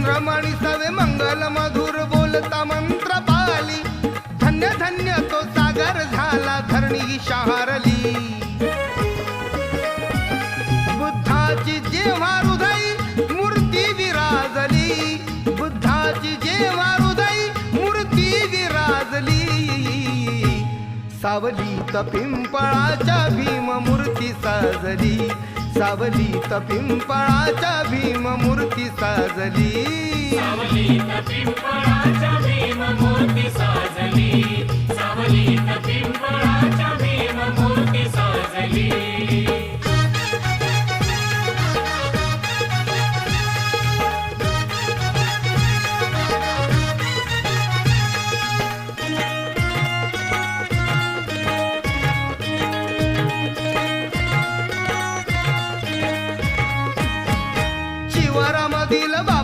चंद्रमणी सवे मंगल मधुर बोलता मंत्र पाली, धन्य धन्य तो सागर झाला धरणी शहारली। बुद्धाची जेव्हा हृदयी मूर्ती विराजली, बुद्धाची जेव्हा हृदयी मूर्ती विराजली, सावलीत पिंपळाच्या भीम मूर्ती साजली, सावलीत पिंपळाच्या भीम मूर्ती साजली, सावलीत पिंपळाच्या